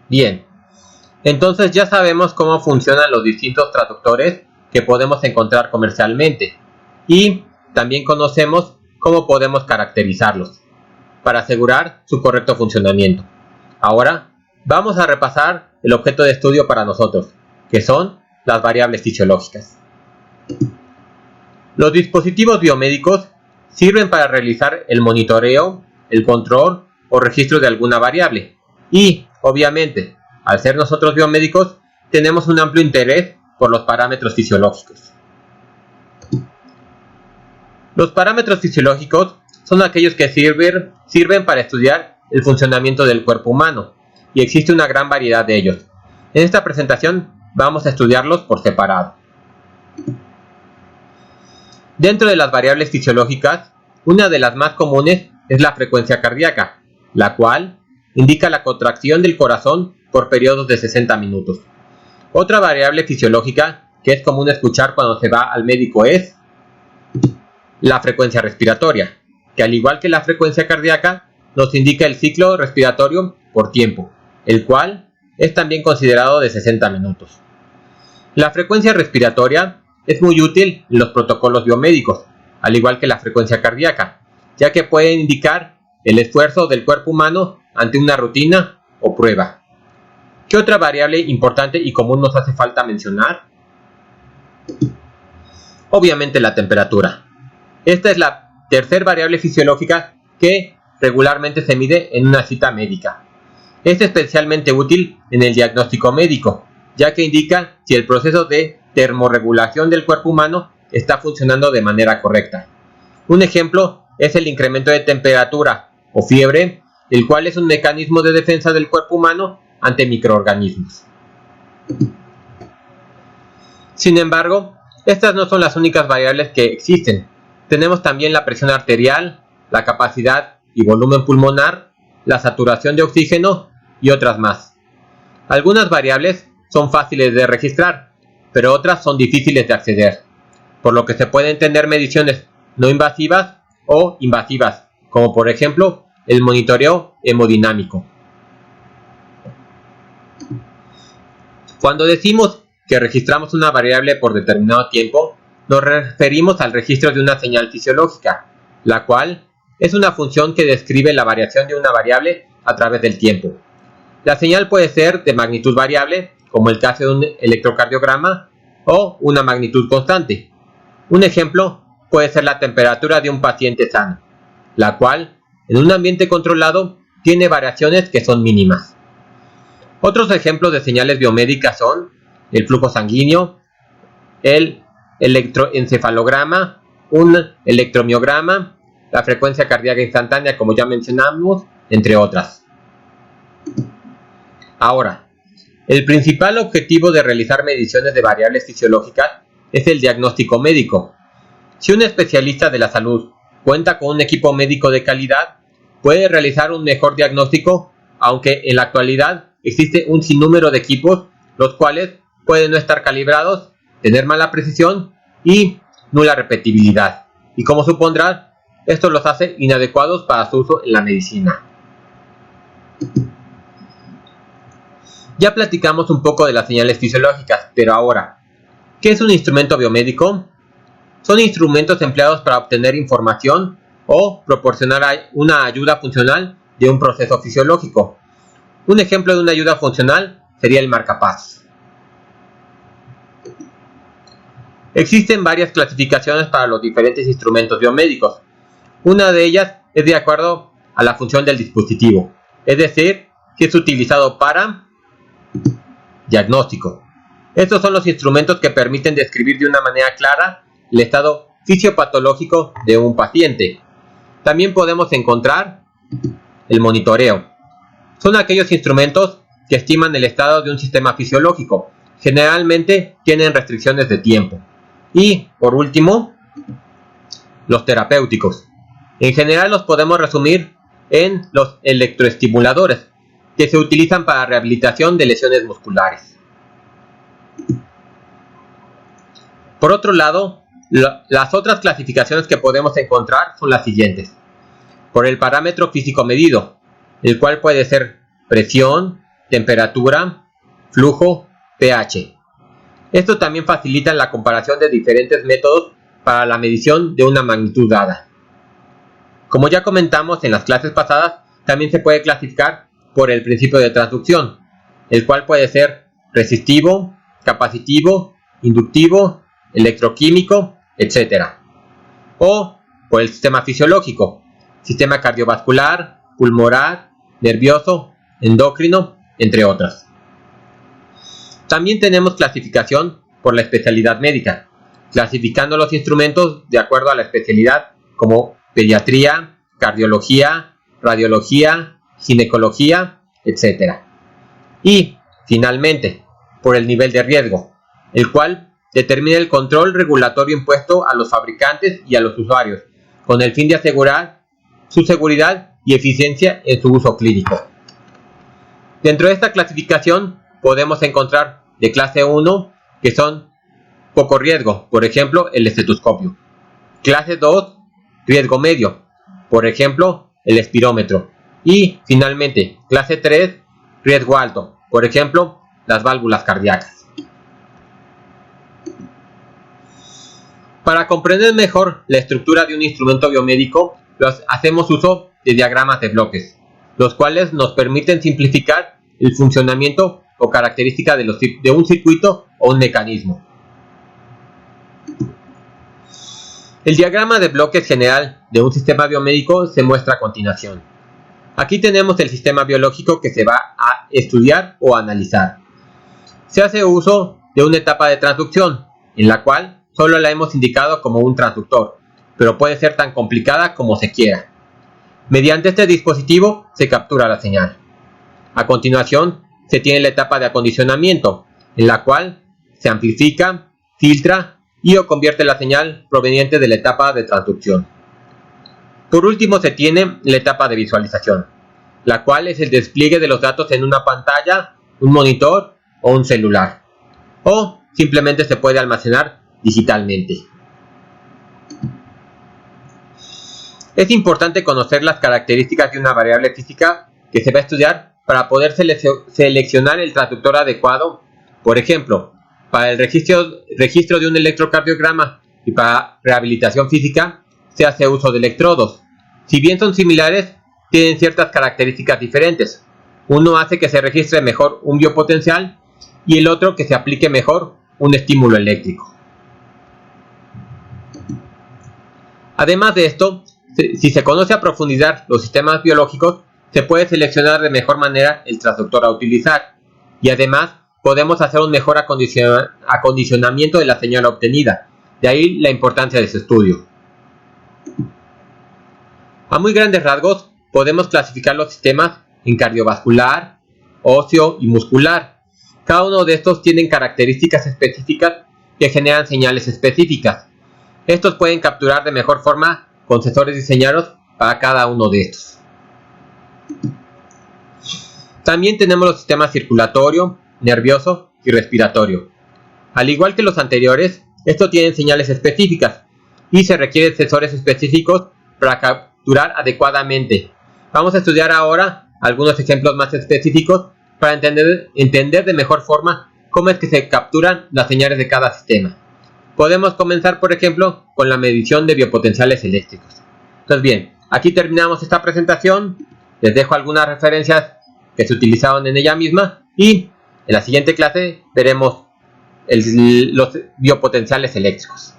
Bien, entonces ya sabemos cómo funcionan los distintos traductores que podemos encontrar comercialmente y también conocemos cómo podemos caracterizarlos para asegurar su correcto funcionamiento. Ahora vamos a repasar el objeto de estudio para nosotros, que son las variables fisiológicas. Los dispositivos biomédicos sirven para realizar el monitoreo, el control o registro de alguna variable y, obviamente, al ser nosotros biomédicos, tenemos un amplio interés por los parámetros fisiológicos. Los parámetros fisiológicos son aquellos que sirven para estudiar el funcionamiento del cuerpo humano y existe una gran variedad de ellos. En esta presentación vamos a estudiarlos por separado. Dentro de las variables fisiológicas, una de las más comunes es la frecuencia cardíaca, la cual indica la contracción del corazón por periodos de 60 minutos. Otra variable fisiológica que es común escuchar cuando se va al médico es la frecuencia respiratoria, que al igual que la frecuencia cardíaca nos indica el ciclo respiratorio por tiempo, el cual es también considerado de 60 minutos. La frecuencia respiratoria es muy útil en los protocolos biomédicos, al igual que la frecuencia cardíaca, ya que puede indicar el esfuerzo del cuerpo humano ante una rutina o prueba. ¿Qué otra variable importante y común nos hace falta mencionar? Obviamente la temperatura. Esta es la tercera variable fisiológica que regularmente se mide en una cita médica. Es especialmente útil en el diagnóstico médico, ya que indica si el proceso de termorregulación del cuerpo humano está funcionando de manera correcta. Un ejemplo es el incremento de temperatura o fiebre, el cual es un mecanismo de defensa del cuerpo humano ante microorganismos. Sin embargo, estas no son las únicas variables que existen. Tenemos también la presión arterial, la capacidad y volumen pulmonar, la saturación de oxígeno y otras más. Algunas variables son fáciles de registrar, pero otras son difíciles de acceder, por lo que se pueden tener mediciones no invasivas o invasivas, como por ejemplo el monitoreo hemodinámico. Cuando decimos que registramos una variable por determinado tiempo, nos referimos al registro de una señal fisiológica, la cual es una función que describe la variación de una variable a través del tiempo. La señal puede ser de magnitud variable, como el caso de un electrocardiograma, o una magnitud constante. Un ejemplo puede ser la temperatura de un paciente sano, la cual, en un ambiente controlado, tiene variaciones que son mínimas. Otros ejemplos de señales biomédicas son el flujo sanguíneo, el electroencefalograma, un electromiograma, la frecuencia cardíaca instantánea, como ya mencionamos, entre otras. Ahora, el principal objetivo de realizar mediciones de variables fisiológicas es el diagnóstico médico. Si un especialista de la salud cuenta con un equipo médico de calidad, puede realizar un mejor diagnóstico, aunque en la actualidad existe un sinnúmero de equipos, los cuales pueden no estar calibrados, tener mala precisión y nula repetibilidad. Y como supondrán, esto los hace inadecuados para su uso en la medicina. Ya platicamos un poco de las señales fisiológicas, pero ahora, ¿qué es un instrumento biomédico? Son instrumentos empleados para obtener información o proporcionar una ayuda funcional de un proceso fisiológico. Un ejemplo de una ayuda funcional sería el marcapasos. Existen varias clasificaciones para los diferentes instrumentos biomédicos. Una de ellas es de acuerdo a la función del dispositivo, es decir, si es utilizado para diagnóstico. Estos son los instrumentos que permiten describir de una manera clara el estado fisiopatológico de un paciente. También podemos encontrar el monitoreo. Son aquellos instrumentos que estiman el estado de un sistema fisiológico. Generalmente tienen restricciones de tiempo. Y, por último, los terapéuticos. En general los podemos resumir en los electroestimuladores, que se utilizan para rehabilitación de lesiones musculares. Por otro lado, las otras clasificaciones que podemos encontrar son las siguientes. Por el parámetro físico medido, el cual puede ser presión, temperatura, flujo, pH. Esto también facilita la comparación de diferentes métodos para la medición de una magnitud dada. Como ya comentamos en las clases pasadas, también se puede clasificar por el principio de transducción, el cual puede ser resistivo, capacitivo, inductivo, electroquímico, etc. O por el sistema fisiológico, sistema cardiovascular, pulmonar, nervioso, endocrino, entre otras. También tenemos clasificación por la especialidad médica, clasificando los instrumentos de acuerdo a la especialidad como pediatría, cardiología, radiología, ginecología, etc. Y, finalmente, por el nivel de riesgo, el cual determina el control regulatorio impuesto a los fabricantes y a los usuarios, con el fin de asegurar su seguridad y eficiencia en su uso clínico. Dentro de esta clasificación podemos encontrar de clase 1, que son poco riesgo, por ejemplo, el estetoscopio. Clase 2, riesgo medio, por ejemplo, el espirómetro. Y, finalmente, clase 3, riesgo alto, por ejemplo, las válvulas cardíacas. Para comprender mejor la estructura de un instrumento biomédico, hacemos uso de diagramas de bloques, los cuales nos permiten simplificar el funcionamiento o característica de un circuito o un mecanismo. El diagrama de bloques general de un sistema biomédico se muestra a continuación. Aquí tenemos el sistema biológico que se va a estudiar o analizar. Se hace uso de una etapa de transducción, en la cual solo la hemos indicado como un transductor, pero puede ser tan complicada como se quiera. Mediante este dispositivo se captura la señal. A continuación, se tiene la etapa de acondicionamiento, en la cual se amplifica, filtra y o convierte la señal proveniente de la etapa de transducción. Por último, se tiene la etapa de visualización, la cual es el despliegue de los datos en una pantalla, un monitor o un celular, o simplemente se puede almacenar digitalmente. Es importante conocer las características de una variable física que se va a estudiar para poder seleccionar el transductor adecuado. Por ejemplo, para el registro de un electrocardiograma y para rehabilitación física se hace uso de electrodos. Si bien son similares, tienen ciertas características diferentes. Uno hace que se registre mejor un biopotencial y el otro que se aplique mejor un estímulo eléctrico. Además de esto, si se conoce a profundidad los sistemas biológicos, se puede seleccionar de mejor manera el transductor a utilizar y además podemos hacer un mejor acondicionamiento de la señal obtenida. De ahí la importancia de su estudio. A muy grandes rasgos, podemos clasificar los sistemas en cardiovascular, óseo y muscular. Cada uno de estos tienen características específicas que generan señales específicas. Estos pueden capturar de mejor forma con sensores diseñados para cada uno de estos. También tenemos los sistemas circulatorio, nervioso y respiratorio. Al igual que los anteriores, estos tienen señales específicas y se requieren sensores específicos para capturar adecuadamente. Vamos a estudiar ahora algunos ejemplos más específicos para entender de mejor forma cómo es que se capturan las señales de cada sistema. Podemos comenzar, por ejemplo, con la medición de biopotenciales eléctricos. Entonces bien, aquí terminamos esta presentación. Les dejo algunas referencias que se utilizaron en ella misma y en la siguiente clase veremos los biopotenciales eléctricos.